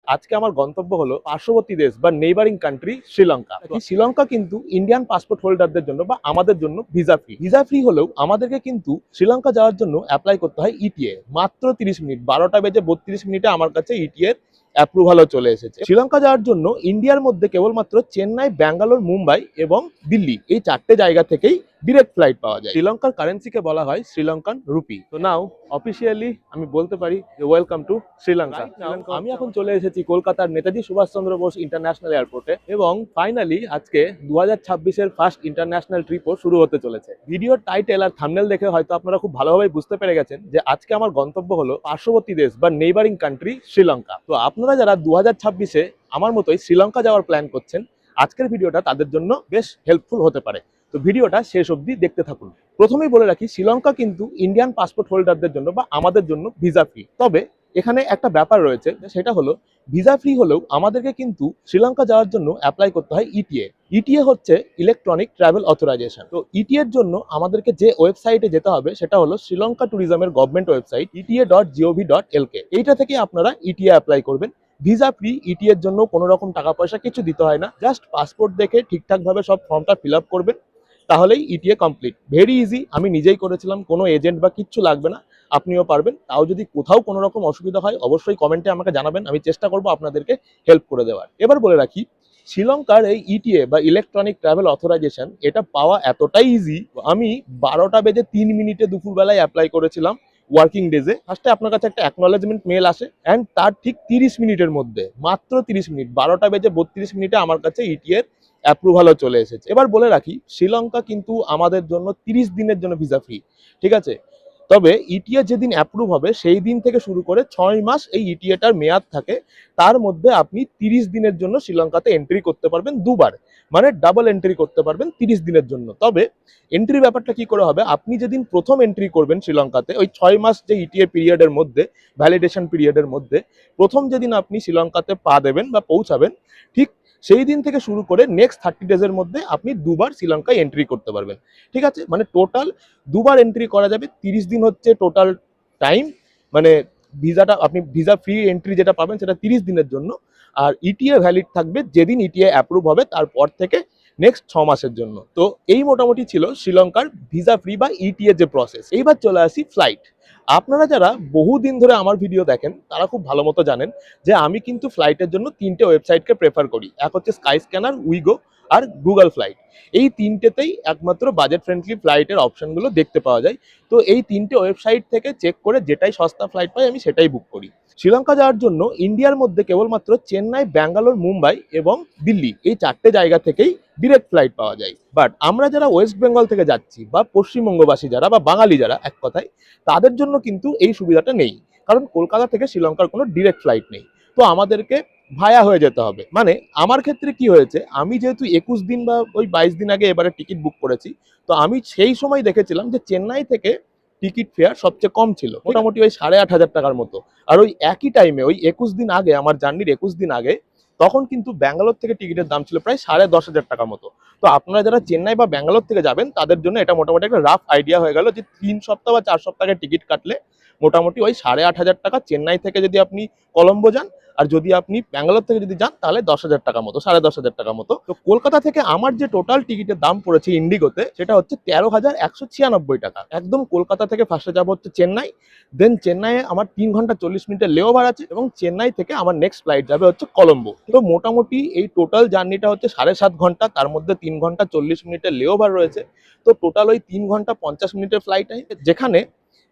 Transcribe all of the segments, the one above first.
আজকে আমার গন্তব্য হলো পার্শ্ববর্তী দেশ বা নেইবারিং কান্ট্রি শ্রীলঙ্কা। শ্রীলঙ্কা কিন্তু ইন্ডিয়ান পাসপোর্ট হোল্ডারদের জন্য বা আমাদের জন্য ভিসা ফ্রি হলেও আমাদেরকে কিন্তু শ্রীলঙ্কা যাওয়ার জন্য অ্যাপ্লাই করতে হয় ইটিএ। মাত্র 30 মিনিট, 12টা বেজে 32 মিনিটে আমার কাছে ইটিএর অ্যাপ্রুভালও চলে এসেছে। শ্রীলঙ্কা যাওয়ার জন্য ইন্ডিয়ার মধ্যে কেবলমাত্র চেন্নাই, ব্যাঙ্গালোর, মুম্বাই এবং দিল্লি এই 4টে জায়গা থেকেই ডিরেক্ট ফ্লাইট পাওয়া যায়। শ্রীলঙ্কার কারেন্সিকে বলা হয় শ্রীলঙ্কান রুপি। তো নাও অফিসিয়ালি আমি বলতে পারি যে ওয়েলকাম টু শ্রীলঙ্কা। আমি এখন চলে এসেছি কলকাতার নেতাজি সুভাষচন্দ্র বোস ইন্টারন্যাশনাল এয়ারপোর্টে এবং ফাইনালি আজকে 2026-এর ফার্স্ট ইন্টারন্যাশনাল ট্রিপও শুরু হতে চলেছে। ভিডিওর টাইটেল আর থাম্বনেল দেখে হয়তো আপনারা খুব ভালোভাবে বুঝতে পেরে গেছেন যে আজকে আমার গন্তব্য হলো পার্শ্ববর্তী দেশ বা নেইবারিং কান্ট্রি শ্রীলঙ্কা। তো আপনারা যারা 2026-এ আমার মতোই শ্রীলঙ্কা যাওয়ার প্ল্যান করছেন, আজকের ভিডিওটা তাদের জন্য বেশ হেল্পফুল হতে পারে। তো ভিডিওটা শেষ অবধি দেখতে থাকুন। প্রথমেই বলে রাখি, শ্রীলঙ্কা কিন্তু ইন্ডিয়ান পাসপোর্ট হোল্ডারদের জন্য বা আমাদের জন্য ভিসা ফ্রি। তবে এখানে একটা ব্যাপার রয়েছে, সেটা হলো ভিসা ফ্রি হলেও আমাদেরকে কিন্তু শ্রীলঙ্কা যাওয়ার জন্য অ্যাপ্লাই করতে হয় ইটিএ। ইটিএ হচ্ছে ইলেকট্রনিক ট্রাভেল অথরাইজেশন। তো ইটিএর জন্য আমাদেরকে যে ওয়েবসাইটে যেতে হবে সেটা হলো শ্রীলঙ্কা ট্যুরিজমের গভর্নমেন্ট ওয়েবসাইট eta.gov.lk। এইটা থেকে আপনারা ইটিএ অ্যাপ্লাই করবেন। ভিসা ফ্রি, ইটি এর জন্য কোনো রকম টাকা পয়সা কিছু দিতে হয় না। জাস্ট পাসপোর্ট দেখে ঠিকঠাক ভাবে সব ফর্মটা ফিল আপ করবেন, তাহলেই ইটিএ কমপ্লিট। ভেরি ইজি, আমি নিজেই করেছিলাম, কোনো এজেন্ট বা কিচ্ছু লাগবে না, আপনিও পারবেন। তাও যদি কোথাও কোনো রকম অসুবিধা হয় অবশ্যই কমেন্টে আমাকে জানাবেন, আমি চেষ্টা করবো আপনাদেরকে হেল্প করে দেওয়ার। এবার বলে রাখি, শ্রীলঙ্কার এই ইটিএ বা ইলেকট্রনিক ট্রাভেল অথরাইজেশন এটা পাওয়া এতটাই ইজি। আমি 12টা বেজে 3 মিনিটে দুপুরবেলায় অ্যাপ্লাই করেছিলাম ওয়ার্কিং ডেজে। ফার্স্টে আপনার কাছে একটা অ্যাকনলেজমেন্ট মেল আসে অ্যান্ড তার ঠিক 30 মিনিটের মধ্যে, মাত্র 30 মিনিট, 12টা বেজে 32 মিনিটে আমার কাছে ইটিএর অ্যাপ্রুভালও চলে এসেছে। এবার বলে রাখি, শ্রীলঙ্কা কিন্তু আমাদের জন্য 30 দিনের জন্য ভিসা ফ্রি, ঠিক আছে? তবে ইটিএ যেদিন অ্যাপ্রুভ হবে সেই দিন থেকে শুরু করে 6 মাস এই ইটিএটার মেয়াদ থাকে। তার মধ্যে আপনি 30 দিনের জন্য শ্রীলঙ্কাতে এন্ট্রি করতে পারবেন দুবার, মানে ডাবল এন্ট্রি করতে পারবেন 30 দিনের জন্য। তবে এন্ট্রি ব্যাপারটা কি করে হবে, আপনি যেদিন প্রথম এন্ট্রি করবেন শ্রীলঙ্কাতে, ওই 6 মাস যে ইটিএ পিরিয়ডের মধ্যে, ভ্যালিডেশন পিরিয়ডের মধ্যে প্রথম যেদিন আপনি শ্রীলঙ্কাতে পা দেবেন বা পৌঁছাবেন, ঠিক সেই দিন থেকে শুরু করে নেক্সট 30 ডেজের মধ্যে আপনি দুবার শ্রীলঙ্কায় এন্ট্রি করতে পারবেন, ঠিক আছে? মানে টোটাল দুবার এন্ট্রি করা যাবে। 30 দিন হচ্ছে টোটাল টাইম, মানে ভিসাটা আপনি ভিসা ফ্রি এন্ট্রি যেটা পাবেন সেটা 30 দিনের জন্য। আর ইটিএ ভ্যালিড থাকবে যেদিন ইটিএ অ্যাপ্রুভ হবে তারপর থেকে নেক্সট 6 মাসের জন্য। তো এই মোটামুটি ছিল শ্রীলঙ্কার ভিসা ফ্রি বা ইটিএ যে প্রসেস। এইবার চলে আসি ফ্লাইট। আপনারা যারা বহুদিন ধরে আমার ভিডিও দেখেন তারা খুব ভালো মতো জানেন যে আমি কিন্তু ফ্লাইটের জন্য 3টে ওয়েবসাইটকে প্রেফার করি। এক হচ্ছে স্কাই স্ক্যানার, উইগো আর গুগল ফ্লাইট। এই 3টেতেই একমাত্র বাজেট ফ্রেন্ডলি ফ্লাইটের অপশনগুলো দেখতে পাওয়া যায়। তো এই 3টে ওয়েবসাইট থেকে চেক করে যেটাই সস্তা ফ্লাইট পাই আমি সেটাই বুক করি। শ্রীলঙ্কা যাওয়ার জন্য ইন্ডিয়ার মধ্যে কেবলমাত্র চেন্নাই, ব্যাঙ্গালোর, মুম্বাই এবং দিল্লি এই 4টে জায়গা থেকেই ডিরেক্ট ফ্লাইট পাওয়া যায়। বাট আমরা যারা ওয়েস্ট বেঙ্গল থেকে যাচ্ছি বা পশ্চিমবঙ্গবাসী যারা বা বাঙালি যারা, এক কথায় তাদের জন্য কিন্তু এই সুবিধাটা নেই, কারণ কলকাতা থেকে শ্রীলঙ্কার কোনো ডিরেক্ট ফ্লাইট নেই। তো আমাদেরকে ভায়া হয়ে যেতে হবে। মানে আমার ক্ষেত্রে কি হয়েছে, আমি যেহেতু 21 দিন বা ওই 22 দিন আগে এবারে টিকিট বুক করেছি, তো আমি সেই সময় দেখেছিলাম যে চেন্নাই থেকে টিকিট ফেয়ার সবচেয়ে কম ছিল, মোটামুটি ওই 8,500 টাকার মতো। আর ওই একই টাইমে ওই 21 দিন আগে, আমার জার্নির 21 দিন আগে, তখন কিন্তু ব্যাঙ্গালোর থেকে টিকিটের দাম ছিল প্রায় 10,500 টাকার মতো। তো আপনারা যারা চেন্নাই বা ব্যাঙ্গালোর থেকে যাবেন তাদের জন্য এটা মোটামুটি একটা রাফ আইডিয়া হয়ে গেল যে 3 সপ্তাহ বা 4 সপ্তাহের টিকিট কাটলে মোটামুটি ওই 8,500 টাকা। চেন্নাই থেকে যদি আপনি কলম্বো যান আর যদি আপনি ব্যাঙ্গালোর থেকে যদি যান তাহলে 10,000 টাকা মতো, 10,500 টাকা মতো। তো কলকাতা থেকে আমার যে টোটাল টিকিটের দাম পড়েছে ইন্ডিগোতে সেটা হচ্ছে 13,196 টাকা। একদম কলকাতা থেকে ফার্স্টে যাবো হচ্ছে চেন্নাই, দেন চেন্নাইয়ে আমার 3 ঘন্টা 40 মিনিটের লেওভার আছে এবং চেন্নাই থেকে আমার নেক্সট ফ্লাইট যাবে হচ্ছে কলম্বো। তো মোটামুটি এই টোটাল জার্নিটা হচ্ছে 7.5 ঘন্টা, তার মধ্যে 3 ঘন্টা 40 মিনিটের লেওভার রয়েছে। তো টোটাল ওই 3 ঘন্টা 50 মিনিটের ফ্লাইট, যেখানে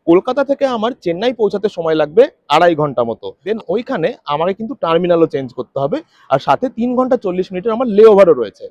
কলকাতা থেকে আমার চেন্নাই পৌঁছাতে সময় লাগবে 2.5 ঘন্টা মতো। দেন ওইখানে আমাকে কিন্তু টার্মিনালও চেঞ্জ করতে হবে, আর সাথে 3 ঘন্টা 40 মিনিটের আমার লেওভারও রয়েছে।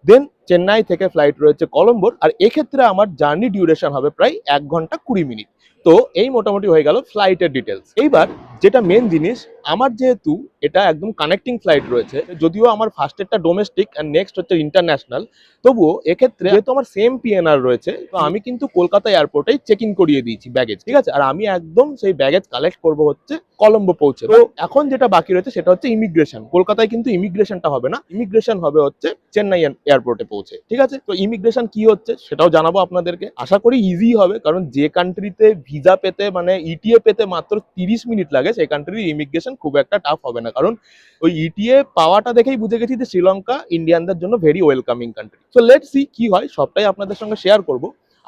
দেন চেন্নাই থেকে ফ্লাইট রয়েছে কলম্বোর, আর এক্ষেত্রে আমার জার্নি ডিউরেশন হবে প্রায় 1 ঘন্টা 20 মিনিট। তো এই মোটামুটি হয়ে গেল ফ্লাইটের ডিটেলস। এইবার যেটা মেন জিনিস, আমার যেহেতু এটা একদম কানেক্টিং ফ্লাইট রয়েছে, যদিও আমার ফার্স্টেরটা ডোমেস্টিক অ্যান্ড নেক্সট হচ্ছে ইন্টারন্যাশনাল, তবুও এক্ষেত্রে যেহেতু আমার সেম পিএনআর রয়েছে, তো আমি কিন্তু কলকাতা এয়ারপোর্টেই চেক ইন করিয়ে দিয়েছি ব্যাগেজ, ঠিক আছে? আর আমি একদম সেই ব্যাগেজ কালেক্ট করব হচ্ছে কলম্বো পৌঁছে। তো এখন যেটা বাকি রয়েছে সেটা হচ্ছে ইমিগ্রেশন। কলকাতায় কিন্তু ইমিগ্রেশনটা হবে না, ইমিগ্রেশন হবে হচ্ছে চেন্নাই এয়ারপোর্টে পৌঁছে, ঠিক আছে? তো ইমিগ্রেশন কি হচ্ছে সেটাও জানাবো আপনাদেরকে। আশা করি ইজি হবে, কারণ যে কান্ট্রিতে ভিসা পেতে মানে ইটিএ পেতে মাত্র 30 মিনিট লাগে সেই কান্ট্রির ইমিগ্রেশন ইমিগ্রেশন খুব একটা টাফ হবে না, কারণ ওই ইটিএ পাওয়াটা দেখেই বুঝে গেছি যে শ্রীলঙ্কা ইন্ডিয়ানদের জন্য very welcoming country. So let's see কি হয়, সবটাই আপনাদের সঙ্গে শেয়ার করব।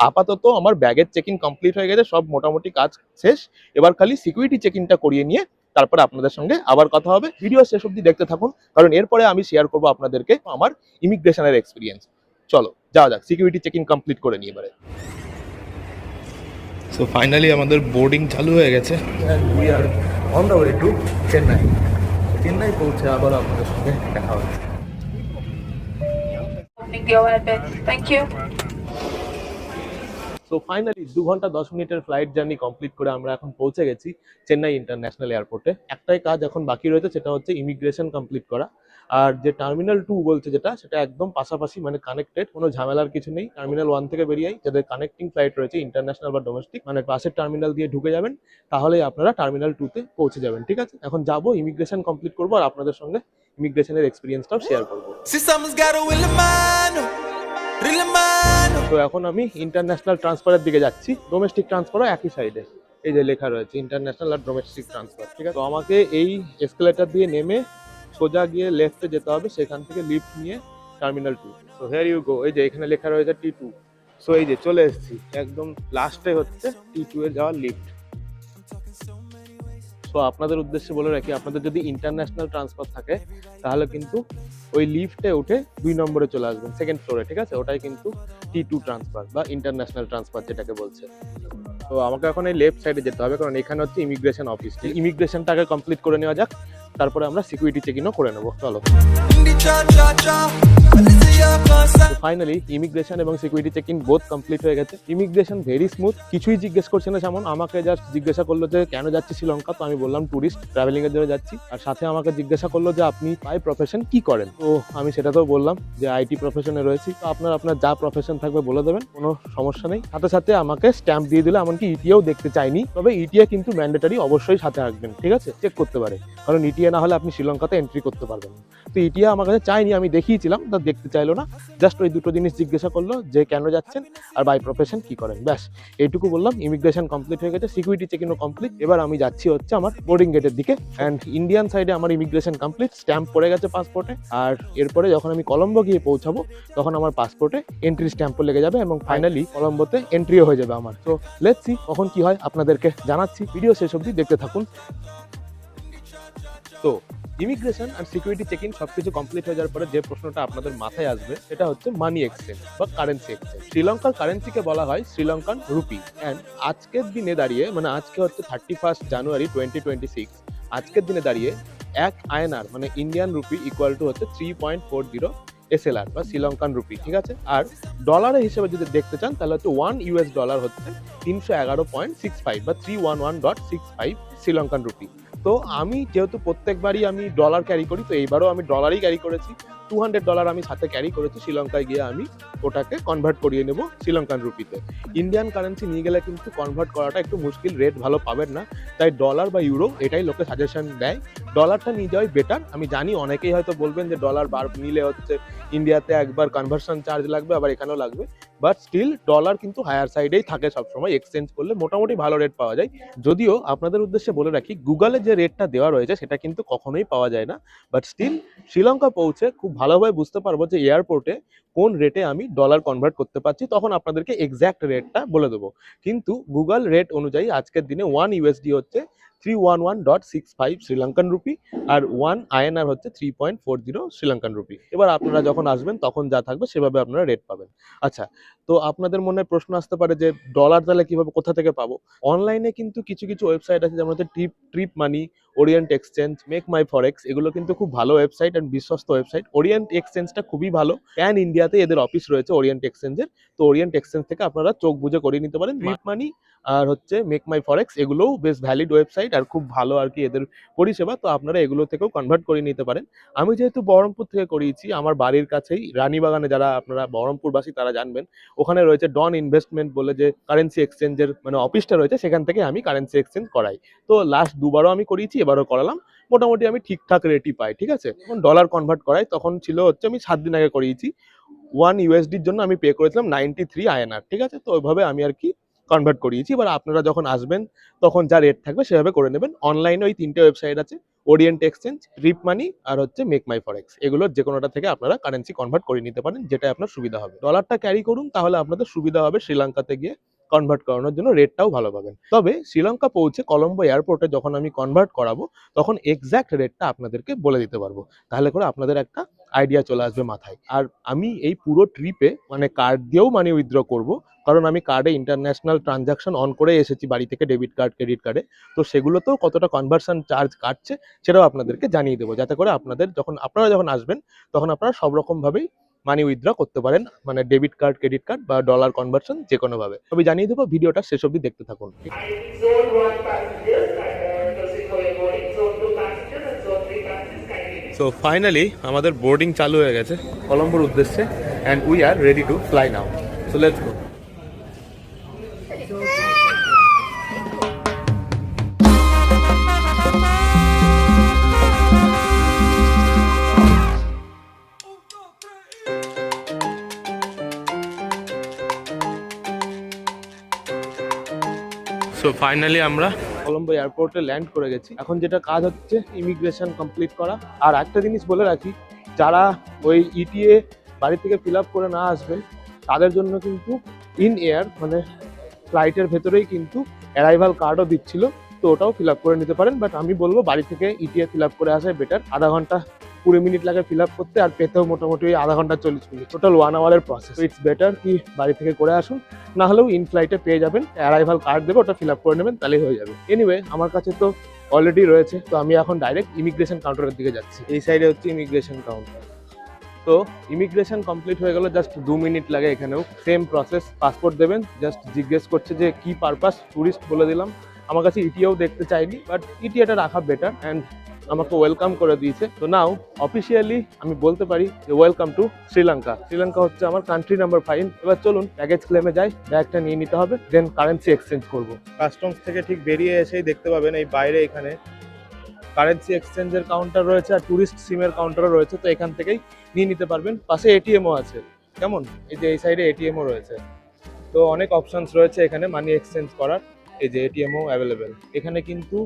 আপাতত আমার ব্যাগের চেকিং কমপ্লিট হয়ে গেছে, সব মোটামুটি কাজ শেষ। এবার খালি সিকিউরিটি চেকিংটা করিয়ে নিয়ে তারপরে আপনাদের সঙ্গে আবার কথা হবে। ভিডিও শেষ অবধি দেখতে থাকুন, কারণ এরপরে আমি শেয়ার করবো আপনাদেরকে আমার ইমিগ্রেশনের এক্সপিরিয়েন্স। চলো যাওয়া যাক, সিকিউরিটি চেকিং কমপ্লিট করে নিয়ে এবারে। সো ফাইনালি আমাদের বোর্ডিং চালু হয়ে গেছে and we are on the way to Chennai. Chennai পৌঁছে আবার আপনাদের সঙ্গে দেখা হচ্ছে। Thank you. সো ফাইনালি 2 ঘন্টা 10 মিনিটের ফ্লাইট জার্নি কমপ্লিট করে আমরা এখন পৌঁছে গেছি চেন্নাই ইন্টারন্যাশনাল এয়ারপোর্টে। একটাই কাজ এখন বাকি রয়েছে, সেটা হচ্ছে ইমিগ্রেশন কমপ্লিট করা। আর যে টার্মিনাল 2 বলছে যেটা, সেটা একদম পাশাপাশি, মানে কানেক্টেড, কোনো ঝামেলার কিছু নেই। টার্মিনাল 1 থেকে বেরিয়েই যাদের কানেক্টিং ফ্লাইট রয়েছে ইন্টারন্যাশনাল বা ডোমেস্টিক, মানে পাশের টার্মিনাল দিয়ে ঢুকে যাবেন, তাহলেই আপনারা টার্মিনাল 2 তে পৌঁছে যাবেন। ঠিক আছে, এখন যাবো, ইমিগ্রেশন কমপ্লিট করবো আর আপনাদের সঙ্গে ইমিগ্রেশনের এক্সপিরিয়েন্সটাও শেয়ার করবো। তো এখন আমি ইন্টারন্যাশনাল ট্রান্সফারের দিকে যাচ্ছি, ডোমেস্টিক ট্রান্সফারও একই সাইডে, এই যে লেখা রয়েছে ইন্টারন্যাশনাল আর ডোমেস্টিক ট্রান্সফার। ঠিক আছে, তো আমাকে এই এসকেলেটর দিয়ে নেমে সোজা গিয়ে লেফটে যেতে হবে, সেখান থেকে লিফট নিয়ে terminal 2। So here you go, এই যে এখানে লেখা রয়েছে T2। সো এই যে চলে এসেছি, একদম লাস্টে হচ্ছে T2 এর যাওয়ার লিফট। সো আপনাদের উদ্দেশ্যে বলে রাখি, আপনাদের যদি ইন্টারন্যাশনাল ট্রান্সফার থাকে তাহলে কিন্তু ওই লিফটে উঠে 2 নম্বরে চলে আসবেন, সেকেন্ড ফ্লোরে। ঠিক আছে, ওটাই কিন্তু T2 ট্রান্সফার বা ইন্টারন্যাশনাল ট্রান্সফার যেটাকে বলছে। তো আমাকে এখন এই লেফট সাইডে যেতে হবে, কারণ এখানে হচ্ছে ইমিগ্রেশন অফিস। ইমিগ্রেশনটাকে কমপ্লিট করে নেওয়া যাক, তারপরে আমরা সিকিউরিটি চেকিংও করে নেবো। চলো। ফাইনালি ইমিগ্রেশন এবং সিকিউরিটি চেকিং বোথ কমপ্লিট হয়ে গেছে। ইমিগ্রেশন ভেরি স্মুথ, কিছুই জিজ্ঞেস করছে না। যেমন আমাকে জাস্ট জিজ্ঞাসা করলো যে কেন যাচ্ছি শ্রীলঙ্কা, তো আমি বললাম ট্যুরিস্ট ট্রাভেলিং এর জন্য যাচ্ছি। আর সাথে আমাকে জিজ্ঞাসা করলো যে আপনি বাই প্রফেশন কি করেন, তো আমি সেটাতেও বললাম যে আইটি প্রফেশনে রয়েছি। তো আপনার যা প্রফেশন থাকবে বলে দেবেন, কোনো সমস্যা নেই। সাথে সাথে আমাকে স্ট্যাম্প দিয়ে দিলে, এমনকি ইটিএও দেখতে চাইনি, তবে ইটিএ কিন্তু ম্যান্ডেটারি, অবশ্যই সাথে রাখবেন। ঠিক আছে, চেক করতে পারে, কারণ ইটিএ না হলে আপনি শ্রীলঙ্কাতে এন্ট্রি করতে পারবেন না। তো ইটিএ আমার কাছে চাইনি, আমি দেখিয়েছিলাম, তা দেখতে চাইলো না। জাস্ট ওই দুটো জিনিস জিজ্ঞাসা করলো যে কেন যাচ্ছেন আর বাই প্রফেশন কি করেন, ব্যাস এইটুকু বললাম। ইমিগ্রেশন কমপ্লিট হয়ে গেছে, সিকিউরিটি চেকিংও কমপ্লিট। এবার আমি যাচ্ছি হচ্ছে আমার বোর্ডিং গেটের দিকে। অ্যান্ড ইন্ডিয়ান সাইডে আমার ইমিগ্রেশন কমপ্লিট, স্ট্যাম্প পড়ে গেছে পাসপোর্টে। আর এরপরে যখন আমি কলম্বো গিয়ে পৌঁছাবো, তখন আমার পাসপোর্টে এন্ট্রি স্ট্যাম্পও লেগে যাবে এবং ফাইনালি কলম্বোতে এন্ট্রিও হয়ে যাবে আমার। তো লেটস সি কখন কি হয়, আপনাদেরকে জানাচ্ছি। ভিডিও শেষ অবধি দেখতে থাকুন। তো ইমিগ্রেশন আর সিকিউরিটি চেকিং সবকিছু কমপ্লিট হয়ে যাওয়ার পরে যে প্রশ্নটা আপনাদের মাথায় আসবে, সেটা হচ্ছে মানি এক্সচেঞ্জ বা কারেন্সি এক্সচেঞ্জ। শ্রীলঙ্কার কারেন্সিকে বলা হয় শ্রীলঙ্কান রুপি। অ্যান্ড আজকের দিনে দাঁড়িয়ে, মানে আজকে হচ্ছে 31 জানুয়ারি 2026, আজকের দিনে দাঁড়িয়ে 1 আইএনআর মানে ইন্ডিয়ান রুপি ইকুয়াল টু হচ্ছে 3.40 এসএলআর বা শ্রীলঙ্কান রুপি। ঠিক আছে, আর ডলারের হিসেবে যদি দেখতে চান তাহলে হচ্ছে 1 ইউএস ডলার হচ্ছে 311.65 বা 311.65 শ্রীলঙ্কান রুপি। তো আমি যেহেতু প্রত্যেকবারই আমি ডলার ক্যারি করি, তো এইবারও আমি ডলারই ক্যারি করেছি। $200 আমি সাথে ক্যারি করেছি। শ্রীলঙ্কায় গিয়ে আমি ওটাকে কনভার্ট করিয়ে নেব শ্রীলঙ্কান রুপিতে। ইন্ডিয়ান কারেন্সি নিয়ে গেলে কিন্তু কনভার্ট করাটা একটু মুশকিল, রেট ভালো পাবেন না। তাই ডলার বা ইউরো এটাই লোকে সাজেশন দেয়, ডলারটা নিয়ে যাওয়াই বেটার। আমি জানি অনেকেই হয়তো বলবেন যে ডলার বার নিলে হচ্ছে ইন্ডিয়াতে একবার কনভার্সন চার্জ লাগবে, আবার এখানেও লাগবে, বাট স্টিল ডলার কিন্তু হায়ার সাইডেই থাকে সবসময়। এক্সচেঞ্জ করলে মোটামুটি ভালো রেট পাওয়া যায়। যদিও আপনাদের উদ্দেশ্যে বলে রাখি, গুগলে যে রেটটা দেওয়া রয়েছে সেটা কিন্তু কখনোই পাওয়া যায় না, বাট স্টিল শ্রীলঙ্কা পৌঁছে খুব ভালোভাবে বুঝতে পারবো যে এয়ারপোর্টে কোন রেটে আমি ডলার কনভার্ট করতে পারছি, তখন আপনাদেরকে এক্স্যাক্ট রেটটা বলে দেবো। কিন্তু গুগল রেট অনুযায়ী আজকের দিনে 1 ইউএসডি হচ্ছে 311.65 শ্রীলঙ্কান রুপি, আর 1 আইএনআর হচ্ছে 3.40 শ্রীলঙ্কান রুপি। এবার আপনারা যখন আসবেন তখন যা থাকবে সেভাবে আপনারা রেট পাবেন। আচ্ছা, তো আপনাদের মনে প্রশ্ন আসতে পারে যে ডলার তাহলে কিভাবে, কোথা থেকে পাবো? অনলাইনে কিন্তু কিছু কিছু ওয়েবসাইট আছে, যেমন হচ্ছে ট্রিপ মানি, ওরিয়েন্ট এক্সচেঞ্জ, মেক মাই ফরেক্স, এগুলো কিন্তু খুব ভালো ওয়েবসাইট অ্যান্ড বিশ্বস্ত ওয়েবসাইট। ওরিয়েন্ট এক্সচেঞ্জটা খুবই ভালো, প্যান ইন্ডিয়াতে এদের অফিস রয়েছে ওরিয়েন্ট এক্সচেঞ্জের। তো ওরিয়েন্ট এক্সচেঞ্জ থেকে আপনারা চোখ বুঝে করিয়ে নিতে পারেন। ট্রিপ মানি আর হচ্ছে মেক মাই ফরেক্স, এগুলোও বেশ ভ্যালিড ওয়েবসাইট আর খুব ভালো আর কি এদের পরিষেবা। তো আপনারা এগুলো থেকেও কনভার্ট করে নিতে পারেন। আমি যেহেতু বহরমপুর থেকে করিয়েছি, আমার বাড়ির কাছেই রানীবাগানে, যারা আপনারা বহরমপুরবাসী তারা জানবেন, ওখানে রয়েছে ডন ইনভেস্টমেন্ট বলে যে কারেন্সি এক্সচেঞ্জের মানে অফিসটা রয়েছে, সেখান থেকে আমি কারেন্সি এক্সচেঞ্জ করাই। তো লাস্ট দুবারও আমি করিয়েছি, এবারও করালাম, মোটামুটি আমি ঠিকঠাক রেটই পাই। ঠিক আছে, যখন ডলার কনভার্ট করাই তখন ছিল হচ্ছে, আমি 7 দিন আগে করিয়েছি, 1 ইউএসডির জন্য আমি পে করেছিলাম 93 আইএনআর। ঠিক আছে, তো ওইভাবে আমি আর কি কনভার্ট করিয়েছি। এবার আপনারা যখন আসবেন তখন যা রেট থাকবে সেভাবে করে নেবেন। অনলাইনে ওই 3টে ওয়েবসাইট আছে, ওরিয়েন্ট এক্সচেঞ্জ, রিপ মানি আর হচ্ছে মেক মাই ফরেক্স, এগুলোর যে কোনোটা থেকে আপনারা কারেন্সি কনভার্ট করে নিতে পারেন, যেটা আপনার সুবিধা হবে। ডলারটা ক্যারি করুন, তাহলে আপনাদের সুবিধা হবে শ্রীলঙ্কাতে গিয়ে কনভার্ট করানোর জন্য, রেটটাও ভালো পাবেন। তবে শ্রীলঙ্কা পৌঁছে কলম্বো এয়ারপোর্টে যখন আমি কনভার্ট করাবো, তখন এক্স্যাক্ট রেটটা আপনাদেরকে বলে দিতে পারবো, তাহলে করে আপনাদের একটা আইডিয়া চলে আসবে মাথায়। আর আমি এই পুরো ট্রিপে মানে কার্ড দিয়েও মানি উইথড্র করবো, কারণ আমি কার্ডে ইন্টারন্যাশনাল ট্রানজাকশন অন করে এসেছি বাড়ি থেকে, ডেবিট কার্ড, ক্রেডিট কার্ডে। তো সেগুলোতেও কতটা কনভার্সন চার্জ কাটছে সেটাও আপনাদেরকে জানিয়ে দেবো, যাতে করে আপনারা যখন আসবেন তখন আপনারা সব রকম ভাবেই মানি উইথড্র করতে পারেন, মানে ডেবিট কার্ড, ক্রেডিট কার্ড বা ডলার কনভার্সন যে কোনো ভাবে। আমি জানিয়ে দেবো, ভিডিওটা শেষ অবধি দেখতে থাকুন। Zone 1 passengers, proceed for your boarding. Zone 2 passengers and Zone 3 passengers kindly. So finally আমাদের বোর্ডিং চালু হয়ে গেছে কলম্বোর উদ্দেশ্যে, and we are ready to fly now. So let's go. So finally আমরা কলম্বো এয়ারপোর্টে ল্যান্ড করে গেছি। এখন যেটা কাজ হচ্ছে ইমিগ্রেশন কমপ্লিট করা। আর একটা জিনিস বলে রাখি, যারা ওই ইটিএ বাড়ি থেকে ফিল আপ করে না আসবেন, তাদের জন্য কিন্তু ইন এয়ার মানে ফ্লাইটের ভেতরেই কিন্তু অ্যারাইভাল কার্ডও দিচ্ছিল, তো ওটাও ফিল আপ করে নিতে পারেন। বাট আমি বলবো বাড়ি থেকে ইটিএ ফিল আপ করে আসাই বেটার। আধা ঘন্টা 20 মিনিট লাগে ফিল আপ করতে, আর পেতেও মোটামুটি আধা ঘন্টা 40 মিনিট, টোটাল 1 আওয়ারের প্রসেস। ইটস বেটার কি বাড়ি থেকে করে আসুন, না হলেও ইন ফ্লাইটে পেয়ে যাবেন, অ্যারাইভাল কার্ড দেবে, ওটা ফিল আপ করে নেবেন, তাহলেই হয়ে যাবে। এনিওয়ে আমার কাছে তো অলরেডি রয়েছে, তো আমি এখন ডাইরেক্ট ইমিগ্রেশন কাউন্টারের দিকে যাচ্ছি। এই সাইডে হচ্ছে ইমিগ্রেশন কাউন্টার। তো ইমিগ্রেশন কমপ্লিট হয়ে গেল, জাস্ট 2 মিনিট লাগে। এখানেও সেম প্রসেস, পাসপোর্ট দেবেন, জাস্ট জিজ্ঞেস করছে যে কি পারপাস, ট্যুরিস্ট বলে দিলাম। আমার কাছে ইটিএও দেখতে চাইনি, বাট ইটিএটা রাখা বেটার, অ্যান্ড আমাকে ওয়েলকাম করে দিয়েছে। তো নাও অফিসিয়ালি আমি বলতে পারি যে ওয়েলকাম টু শ্রীলঙ্কা। শ্রীলঙ্কা হচ্ছে আমার কান্ট্রি নাম্বার 5। এবার চলুন প্যাকেজ ক্লেমে যাই, ব্যাগটা নিয়ে নিতে হবে, দেন কারেন্সি এক্সচেঞ্জ করব। কাস্টমস থেকে ঠিক বেরিয়ে এসেই দেখতে পাবেন এই বাইরে এখানে কারেন্সি এক্সচেঞ্জের কাউন্টার রয়েছে, আর ট্যুরিস্ট সিমের কাউন্টারও রয়েছে, তো এখান থেকেই নিয়ে নিতে পারবেন। পাশে এটিএমও আছে, কেমন, এই যে এই সাইডে এটিএমও রয়েছে। তো অনেক অপশনস রয়েছে এখানে মানি এক্সচেঞ্জ করার। এই যে এটিএমও অ্যাভেলেবেল এখানে, কিন্তু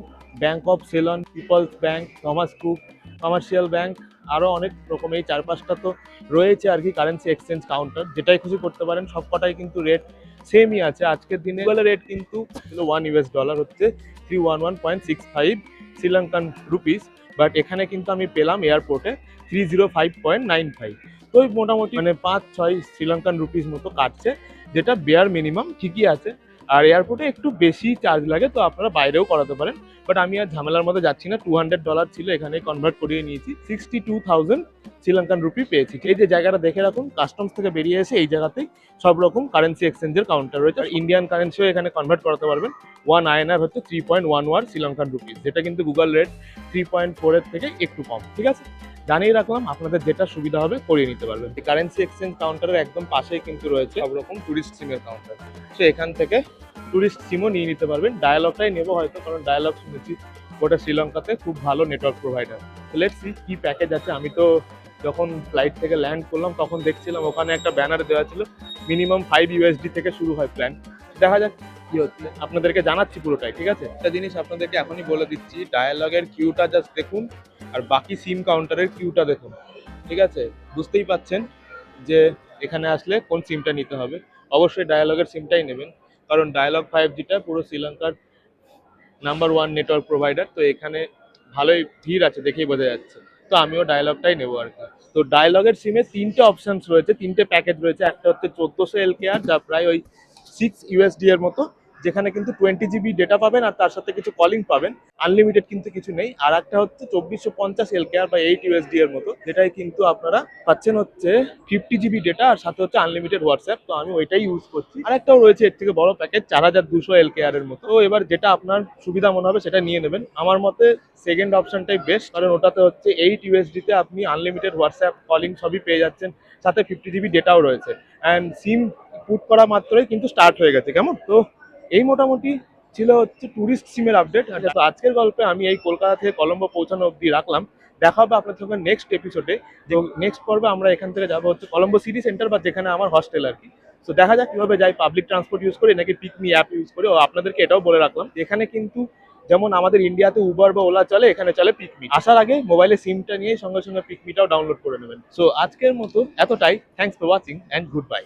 bank of Ceylon, People's bank, Thomas Cook, commercial bank, আরও অনেক রকম এই 4-5টা তো রয়েছে আর কি কারেন্সি এক্সচেঞ্জ কাউন্টার, যেটাই খুশি করতে পারেন। সব কটাই কিন্তু রেট সেমই আছে আজকের দিনে। রেট কিন্তু $1 হচ্ছে 311.65 শ্রীলঙ্কান রুপিস, বাট এখানে কিন্তু আমি পেলাম এয়ারপোর্টে 305.95। তো ওই মোটামুটি মানে 5-6 শ্রীলঙ্কান রুপিস মতো কাটছে, যেটা বেয়ার মিনিমাম, ঠিকই আছে। আর এয়ারপোর্টে একটু বেশি চার্জ লাগে, তো আপনারা বাইরেও করাতে পারেন, বাট আমি আর ঝামেলার মধ্যে যাচ্ছি না। $200 ছিল, এখানে কনভার্ট করিয়ে নিয়েছি, 62,000 শ্রীলঙ্কান রুপি পেয়েছি। এই যে জায়গাটা দেখে রাখুন, কাস্টমস থেকে বেরিয়ে এসে এই জায়গাতেই সব রকম কারেন্সি এক্সচেঞ্জের কাউন্টার রয়েছে। আর ইন্ডিয়ান কারেন্সিও এখানে কনভার্ট করাতে পারবেন। 1 INR হচ্ছে 3.11 শ্রীলঙ্কান রুপিস, যেটা কিন্তু গুগল রেট 3.4 এর থেকে একটু কম। ঠিক আছে, জানিয়ে রাখলাম, আপনাদের যেটা সুবিধা হবে করিয়ে নিতে পারবেন। এই কারেন্সি এক্সচেঞ্জ কাউন্টারের একদম পাশেই কিন্তু রয়েছে সব রকম ট্যুরিস্ট সিমের কাউন্টার, তো এখান থেকে ট্যুরিস্ট সিমও নিয়ে নিতে পারবেন। ডায়ালগটাই নেবো হয়তো, কারণ ডায়ালগ শুনেছি ওটা শ্রীলঙ্কাতে খুব ভালো নেটওয়ার্ক প্রোভাইডার। তো লেটস সি কি প্যাকেজ আছে। আমি তো যখন ফ্লাইট থেকে ল্যান্ড করলাম তখন দেখছিলাম ওখানে একটা ব্যানার দেওয়া ছিল, মিনিমাম $5 থেকে শুরু হয় প্ল্যান। দেখা যাক কি হচ্ছে, আপনাদেরকে জানাচ্ছি পুরোটাই। ঠিক আছে, একটা জিনিস আপনাদেরকে এখনই বলে দিচ্ছি, ডায়ালগের কিউটা জাস্ট দেখুন, আর বাকি সিম কাউন্টারের কিউটা দেখুন। ঠিক আছে, বুঝতেই পাচ্ছেন যে এখানে আসলে কোন সিমটা নিতে হবে। অবশ্যই ডায়ালগের সিমটাই নেবেন, কারণ ডায়ালগ 5Gটা পুরো শ্রীলঙ্কার নাম্বার 1 নেটওয়ার্ক প্রোভাইডার। তো এখানে ভালোই ভিড় আছে, দেখেই বোঝা যাচ্ছে। তো আমিও ডায়ালগটাই নেবো আর কি। তো ডায়ালগের সিমে 3টে অপশনস রয়েছে, 3টে প্যাকেজ রয়েছে। একটা হচ্ছে 1400 LKR, যা প্রায় ওই $6 এর মতো, যেখানে কিন্তু 20 GB ডেটা পাবেন, আর তার সাথে কিছু কলিং পাবেন, আনলিমিটেড কিন্তু কিছু নেই। আর একটা হচ্ছে 2450 LKR বা $8 এর মতো, যেটাই কিন্তু আপনারা পাচ্ছেন হচ্ছে 50 GB ডেটা, আর সাথে হচ্ছে আনলিমিটেড হোয়াটসঅ্যাপ। তো আমি ওইটাই ইউজ করছি। আর একটাও রয়েছে এর থেকে বড় প্যাকেজ, 4200 LKR এর মতো। তো এবার যেটা আপনার সুবিধা মনে হবে সেটা নিয়ে নেবেন। আমার মতে সেকেন্ড অপশনটাই বেস্ট, কারণ ওটাতে হচ্ছে $8 তে আপনি আনলিমিটেড হোয়াটসঅ্যাপ, কলিং সবই পেয়ে যাচ্ছেন, সাথে 50 GB ডেটাও রয়েছে, অ্যান্ড সিম পুট করা মাত্রই কিন্তু স্টার্ট হয়ে গেছে। কেমন, তো এই মোটামুটি ছিল হচ্ছে ট্যুরিস্ট সিমের আপডেট। তো আজকের গল্পে আমি এই কলকাতা থেকে কলম্বো পৌঁছানো অবধি রাখলাম। দেখা হবে আপনার সঙ্গে নেক্সট এপিসোডে। যে নেক্সট পর্বে আমরা এখান থেকে যাবো হচ্ছে কলম্বো সিটি সেন্টার, বা যেখানে আমার হস্টেল আর কি। তো দেখা যাক কিভাবে যাই, পাবলিক ট্রান্সপোর্ট ইউজ করি নাকি পিকমি অ্যাপ ইউজ করি। ও আপনাদেরকে এটাও বলে রাখলাম, এখানে কিন্তু যেমন আমাদের ইন্ডিয়াতে উবার বা ওলা চলে, এখানে চলে পিকমি। আসার আগে মোবাইলে সিমটা নিয়ে সঙ্গে সঙ্গে পিকমিটাও ডাউনলোড করে নেবেন। সো আজকের মতো এতটাই। Thanks for watching and good bye.